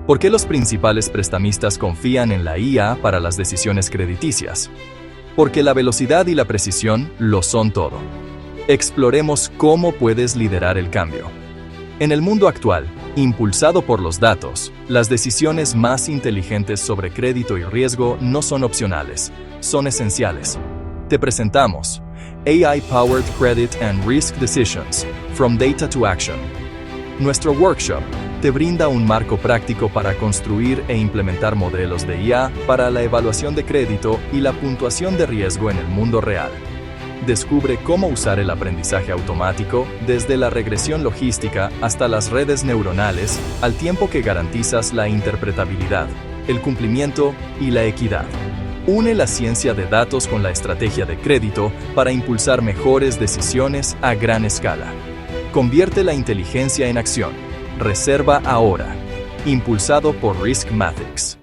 ¿Por qué los principales prestamistas confían en la IA para las decisiones crediticias? Porque la velocidad y la precisión lo son todo. Exploremos cómo puedes liderar el cambio. En el mundo actual, impulsado por los datos, las decisiones más inteligentes sobre crédito y riesgo no son opcionales, son esenciales. Te presentamos AI-Powered Credit and Risk Decisions, From Data to Action. Nuestro workshop te brinda un marco práctico para construir e implementar modelos de IA para la evaluación de crédito y la puntuación de riesgo en el mundo real. Descubre cómo usar el aprendizaje automático desde la regresión logística hasta las redes neuronales, al tiempo que garantizas la interpretabilidad, el cumplimiento y la equidad. Une la ciencia de datos con la estrategia de crédito para impulsar mejores decisiones a gran escala. Convierte la inteligencia en acción. Reserva ahora. Impulsado por RiskMathics.